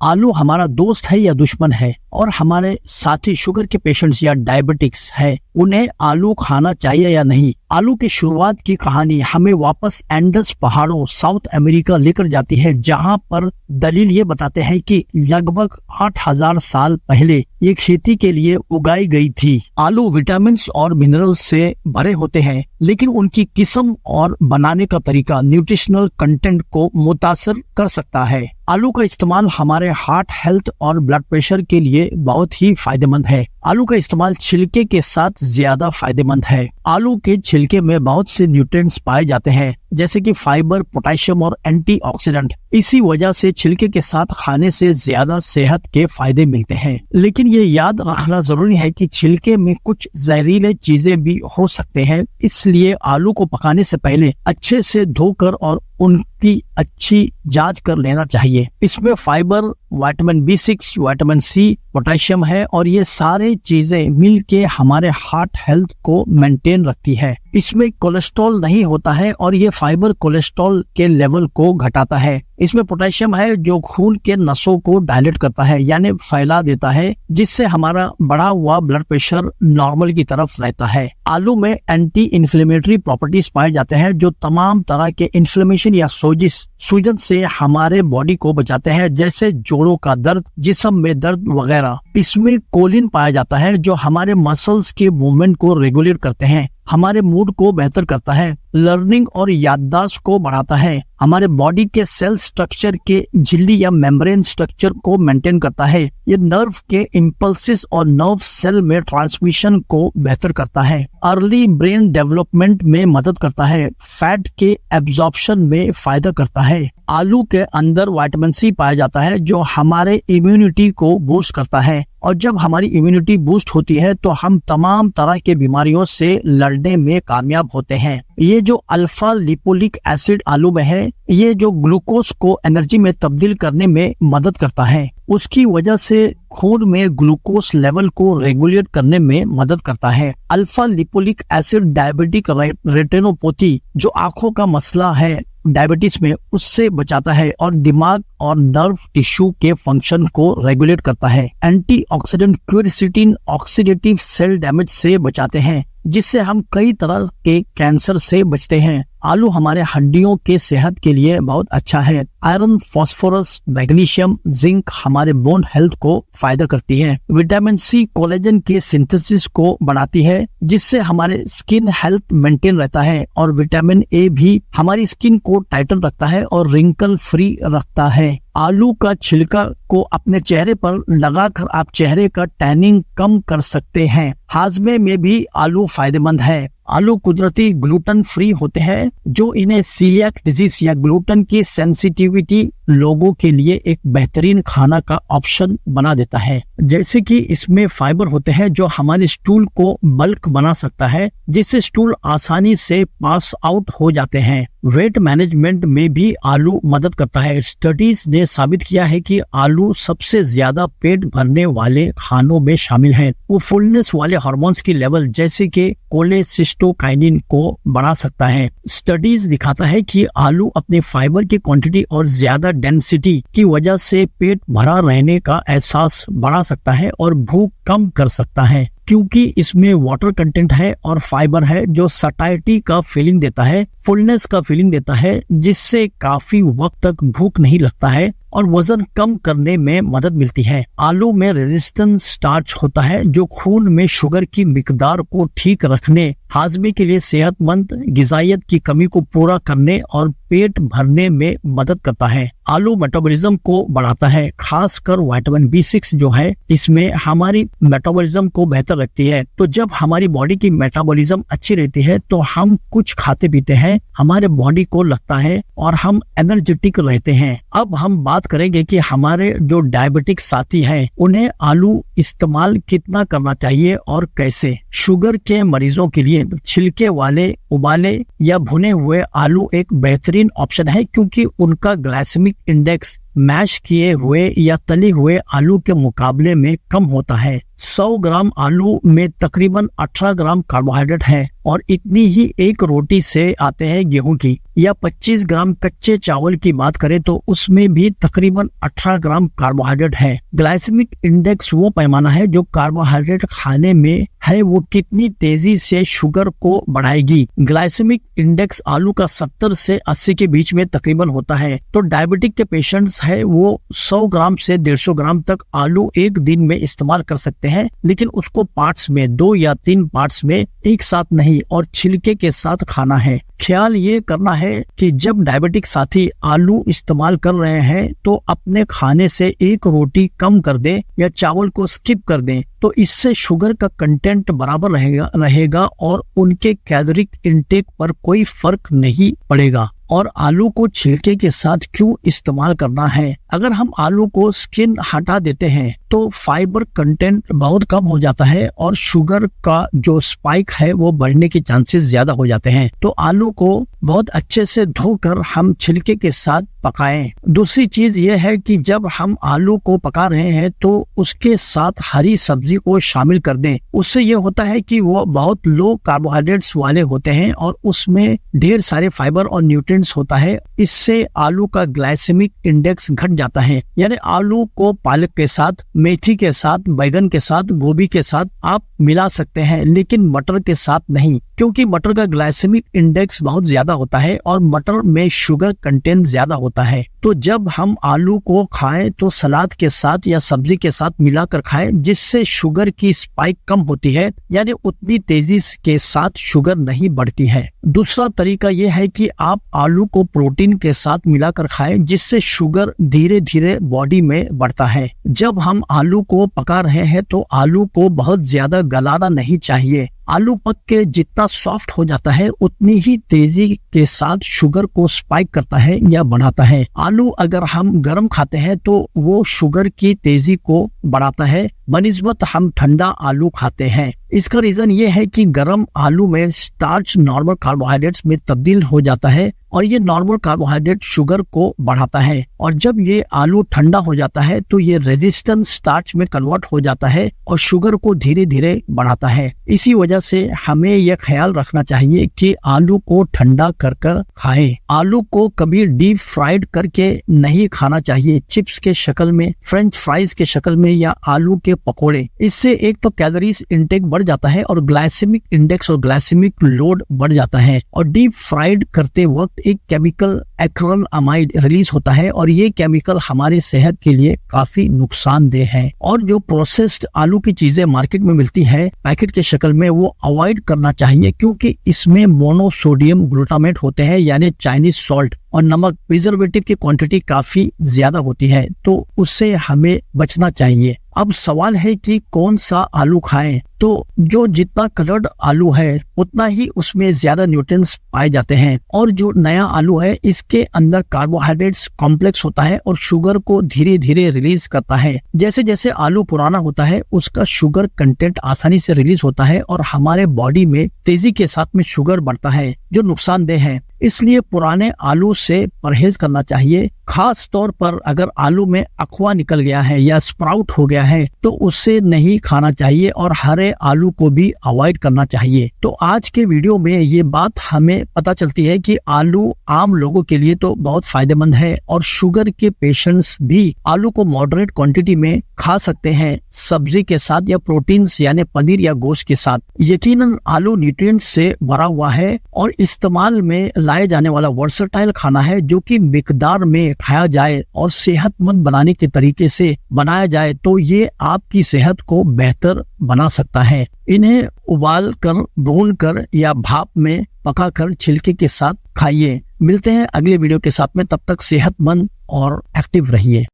आलू हमारा दोस्त है या दुश्मन है? और हमारे साथी शुगर के पेशेंट्स या डायबिटिक्स है, उन्हें आलू खाना चाहिए या नहीं? आलू की शुरुआत की कहानी हमें वापस एंडस पहाड़ों साउथ अमेरिका लेकर जाती है, जहां पर दलील ये बताते हैं कि लगभग 8000 साल पहले ये खेती के लिए उगाई गई थी। आलू विटामिन और मिनरल्स से भरे होते हैं, लेकिन उनकी किस्म और बनाने का तरीका न्यूट्रिशनल कंटेंट को मुतासर कर सकता है। आलू का इस्तेमाल हमारे हार्ट हेल्थ और ब्लड प्रेशर के लिए बहुत ही फायदेमंद है। आलू का इस्तेमाल छिलके के साथ ज्यादा फायदेमंद है। आलू के छिलके में बहुत से न्यूट्रिएंट्स पाए जाते हैं, जैसे कि फाइबर, पोटेशियम और एंटीऑक्सीडेंट। इसी वजह से छिलके के साथ खाने से ज्यादा सेहत के फायदे मिलते हैं। लेकिन ये याद रखना जरूरी है कि छिलके में कुछ जहरीले चीजें भी हो सकते हैं, इसलिए आलू को पकाने से पहले अच्छे से धोकर और उनकी अच्छी जांच कर लेना चाहिए। इसमें fibre, vitamin B6, vitamin C, potassium है और ये सारे चीजें मिलके हमारे हार्ट हेल्थ को मेंटेन रखती है। इसमें कोलेस्ट्रॉल नहीं होता है और ये फाइबर कोलेस्ट्रॉल के लेवल को घटाता है। इसमें पोटेशियम है जो खून के नसों को डायलेट करता है, यानी फैला देता है, जिससे हमारा बढ़ा हुआ ब्लड प्रेशर नॉर्मल की तरफ रहता है। आलू में एंटी इन्फ्लेमेटरी प्रॉपर्टीज पाए जाते हैं, जो तमाम तरह के इन्फ्लेमेशन या सूजन से हमारे बॉडी को बचाते हैं, जैसे जोड़ों का दर्द, जिस्म में दर्द वगैरह। इसमें कोलिन पाया जाता है जो हमारे मसल्स के मूवमेंट को रेगुलेट करते हैं, हमारे मूड को बेहतर करता है, लर्निंग और याददाश्त को बढ़ाता है, हमारे बॉडी के सेल स्ट्रक्चर के झिल्ली या मेम्ब्रेन स्ट्रक्चर को मेंटेन करता है। ये नर्व के इम्पल्सेस और नर्व सेल में ट्रांसमिशन को बेहतर करता है, अर्ली ब्रेन डेवलपमेंट में मदद करता है, फैट के एब्जॉर्प्शन में फायदा करता है। आलू के अंदर विटामिन C पाया जाता है जो हमारे इम्यूनिटी को बूस्ट करता है, और जब हमारी इम्यूनिटी बूस्ट होती है तो हम तमाम तरह के बीमारियों से लड़ने में कामयाब होते हैं। ये जो अल्फा लिपोलिक एसिड आलू में है, ये जो ग्लूकोज को एनर्जी में तब्दील करने में मदद करता है, उसकी वजह से खून में ग्लूकोज लेवल को रेगुलेट करने में मदद करता है। अल्फा लिपोलिक एसिड डायबिटिक रेटिनोपैथी, जो आंखों का मसला है डायबिटीज में, उससे बचाता है और दिमाग और नर्व टिश्यू के फंक्शन को रेगुलेट करता है। Antioxidant quercetin oxidative cell damage से बचाते हैं, जिससे हम कई तरह के कैंसर से बचते हैं। आलू हमारे हड्डियों के सेहत के लिए बहुत अच्छा है। आयरन, फास्फोरस, मैग्नीशियम, जिंक हमारे बोन हेल्थ को फायदा करती है। विटामिन C कोलेजन के सिंथेसिस को बढ़ाती है, जिससे हमारे स्किन हेल्थ मेंटेन रहता है, और विटामिन A भी हमारी स्किन को टाइटन रखता है और रिंकल फ्री रखता है। आलू का छिलका को अपने चेहरे पर लगाकर आप चेहरे का टैनिंग कम कर सकते हैं। हाजमे में भी आलू फायदेमंद है। आलू कुदरती ग्लूटेन फ्री होते हैं, जो इन्हें सीलियाक डिजीज या ग्लूटेन की सेंसिटिविटी लोगों के लिए एक बेहतरीन खाना का ऑप्शन बना देता है। जैसे कि इसमें फाइबर होते हैं जो हमारे स्टूल को बल्क बना सकता है, जिससे स्टूल आसानी से पास आउट हो जाते हैं। वेट मैनेजमेंट में भी आलू मदद करता है। स्टडीज ने साबित किया है कि आलू सबसे ज्यादा पेट भरने वाले खानों में शामिल है। वो फुलनेस वाले हार्मोन्स की लेवल जैसे कि कोलेसिस्टोकाइनिन को बढ़ा सकता है। स्टडीज दिखाता है कि आलू अपने फाइबर की क्वांटिटी और ज्यादा डेंसिटी की वजह से पेट भरा रहने का एहसास बढ़ा सकता है और भूख कम कर सकता है, क्योंकि इसमें वाटर कंटेंट है और फाइबर है जो सटाइटी का फीलिंग देता है, फुलनेस का फीलिंग देता है, जिससे काफी वक्त तक भूख नहीं लगता है और वजन कम करने में मदद मिलती है। आलू में रेजिस्टेंस स्टार्च होता है जो खून में शुगर की मिकदार को ठीक रखने, हाजमे के लिए सेहतमंद गिजायत की कमी को पूरा करने और पेट भरने में मदद करता है। आलू मेटाबॉलिज्म को बढ़ाता है, खासकर विटामिन B6 जो है इसमें हमारी मेटाबॉलिज्म को बेहतर रखती है। तो जब हमारी बॉडी की मेटाबॉलिज्म अच्छी रहती है तो हम कुछ खाते पीते हैं, हमारे बॉडी को लगता है और हम एनर्जेटिक रहते हैं। अब हम बात करेंगे कि हमारे जो डायबिटिक साथी हैं उन्हें आलू इस्तेमाल कितना करना चाहिए और कैसे। शुगर के मरीजों के लिए छिलके वाले, उबाले या भुने हुए आलू एक बेहतरीन ऑप्शन है, क्योंकि उनका ग्लाइसेमिक इंडेक्स मैश किए हुए या तले हुए आलू के मुकाबले में कम होता है। 100 ग्राम आलू में तकरीबन 18 ग्राम कार्बोहाइड्रेट है और इतनी ही एक रोटी से आते हैं गेहूं की। या 25 ग्राम कच्चे चावल की बात करें तो उसमें भी तकरीबन 18 ग्राम कार्बोहाइड्रेट है। ग्लाइसेमिक इंडेक्स वो पैमाना है जो कार्बोहाइड्रेट खाने में है वो कितनी तेजी से शुगर को बढ़ाएगी। ग्लाइसेमिक इंडेक्स आलू का 70 से 80 के बीच में तकरीबन होता है। तो डायबिटिक के पेशेंट्स है वो 100 ग्राम से 150 ग्राम तक आलू एक दिन में इस्तेमाल कर सकते हैं, लेकिन उसको पार्ट्स में 2 या 3 पार्ट्स में एक साथ नहीं और छिलके के साथ खाना है। ख्याल ये करना है कि जब डायबिटिक साथी आलू इस्तेमाल कर रहे हैं तो अपने खाने से एक रोटी कम कर दें या चावल को स्किप कर दें, तो इससे शुगर का कंटेंट बराबर रहेगा और उनके कैलोरिक इंटेक पर कोई फर्क नहीं पड़ेगा। और आलू को छिलके के साथ क्यों इस्तेमाल करना है? अगर हम आलू को स्किन हटा देते हैं तो फाइबर कंटेंट बहुत कम हो जाता है और शुगर का जो स्पाइक है वो बढ़ने के चांसेस ज्यादा हो जाते हैं। तो आलू को बहुत अच्छे से धोकर हम छिलके के साथ पकाएं। दूसरी चीज ये है कि जब हम आलू को पका रहे हैं तो उसके साथ हरी सब्जी को शामिल कर दें। उससे ये होता है कि वो बहुत लो कार्बोहाइड्रेट्स वाले होते हैं और उसमें ढेर सारे फाइबर और न्यूट्रिएंट्स होता है। इससे आलू का ग्लाइसेमिक इंडेक्स घट जाता है। यानी आलू को पालक के साथ, मेथी के साथ, बैगन के साथ, गोभी के साथ आप मिला सकते हैं, लेकिन मटर के साथ नहीं, क्योंकि मटर का ग्लाइसेमिक इंडेक्स बहुत ज्यादा होता है और मटर में शुगर कंटेंट ज्यादा होता है। तो जब हम आलू को खाएं तो सलाद के साथ या सब्जी के साथ मिलाकर खाएं, जिससे शुगर की स्पाइक कम होती है, यानी उतनी तेजी के साथ शुगर नहीं बढ़ती है। दूसरा तरीका यह है कि आप आलू को प्रोटीन के साथ मिलाकर खाएं, जिससे शुगर धीरे धीरे बॉडी में बढ़ता है। जब हम आलू को पका रहे हैं तो आलू को बहुत ज्यादा गलाना नहीं चाहिए। आलू पक के जितना सॉफ्ट हो जाता है उतनी ही तेजी के साथ शुगर को स्पाइक करता है या बढ़ाता है। आलू अगर हम गर्म खाते हैं तो वो शुगर की तेजी को बढ़ाता है बनिस्बत हम ठंडा आलू खाते हैं। इसका रीजन ये है कि गर्म आलू में स्टार्च नॉर्मल कार्बोहाइड्रेट्स में तब्दील हो जाता है और ये नॉर्मल कार्बोहाइड्रेट शुगर को बढ़ाता है, और जब ये आलू ठंडा हो जाता है तो ये रेजिस्टेंट स्टार्च में कन्वर्ट हो जाता है और शुगर को धीरे धीरे बढ़ाता है। इसी वजह से हमें यह ख्याल रखना चाहिए कि आलू को ठंडा कर कर खाएं। आलू को कभी डीप फ्राइड करके नहीं खाना चाहिए, चिप्स के शक्ल में, फ्रेंच फ्राइज के शक्ल में या आलू के पकोड़े। इससे एक तो कैलोरीज इंटेक बढ़ जाता है और ग्लाइसेमिक इंडेक्स और ग्लाइसेमिक लोड बढ़ जाता है। और डीप फ्राइड करते वक्त एक केमिकल एक्रिलामाइड रिलीज होता है और ये केमिकल हमारी सेहत के लिए काफी नुकसानदेह है। और जो प्रोसेस्ड आलू की चीजें मार्केट में मिलती है पैकेट के शक्ल में, वो अवॉइड करना चाहिए, क्योंकि इसमें मोनोसोडियम ग्लूटामेट होते हैं यानी चाइनीज सॉल्ट और नमक, प्रिजर्वेटिव की क्वांटिटी काफी ज्यादा होती है, तो उससे हमें बचना चाहिए। अब सवाल है कि कौन सा आलू खाएं? तो जो जितना कलर्ड आलू है उतना ही उसमें ज्यादा न्यूट्रिएंट्स पाए जाते हैं, और जो नया आलू है इसके अंदर कार्बोहाइड्रेट्स कॉम्प्लेक्स होता है और शुगर को धीरे धीरे रिलीज करता है। जैसे जैसे आलू पुराना होता है उसका शुगर कंटेंट आसानी से रिलीज होता है और हमारे बॉडी में तेजी के साथ में शुगर बढ़ता है, जो नुकसानदेह है। इसलिए पुराने आलू से परहेज करना चाहिए। खास तौर पर अगर आलू में अखवा निकल गया है या स्प्राउट हो गया है तो उससे नहीं खाना चाहिए और हरे आलू को भी अवॉइड करना चाहिए। तो आज के वीडियो में ये बात हमें पता चलती है कि आलू आम लोगों के लिए तो बहुत फायदेमंद है और शुगर के पेशेंट्स भी आलू को मॉडरेट क्वांटिटी में खा सकते हैं, सब्जी के साथ या प्रोटीन्स यानी पनीर या गोश्त के साथ। यकीनन आलू न्यूट्रिएंट्स से भरा हुआ है और इस्तेमाल में लाए जाने वाला वर्सेटाइल खाना है, जो कि मिकदार में खाया जाए और सेहतमंद बनाने के तरीके से बनाया जाए तो ये आपकी सेहत को बेहतर बना सकता है। इन्हें उबाल कर, भून कर या भाप में पका कर छिलके के साथ खाइए। मिलते हैं अगले वीडियो के साथ में, तब तक सेहतमंद और एक्टिव रहिए।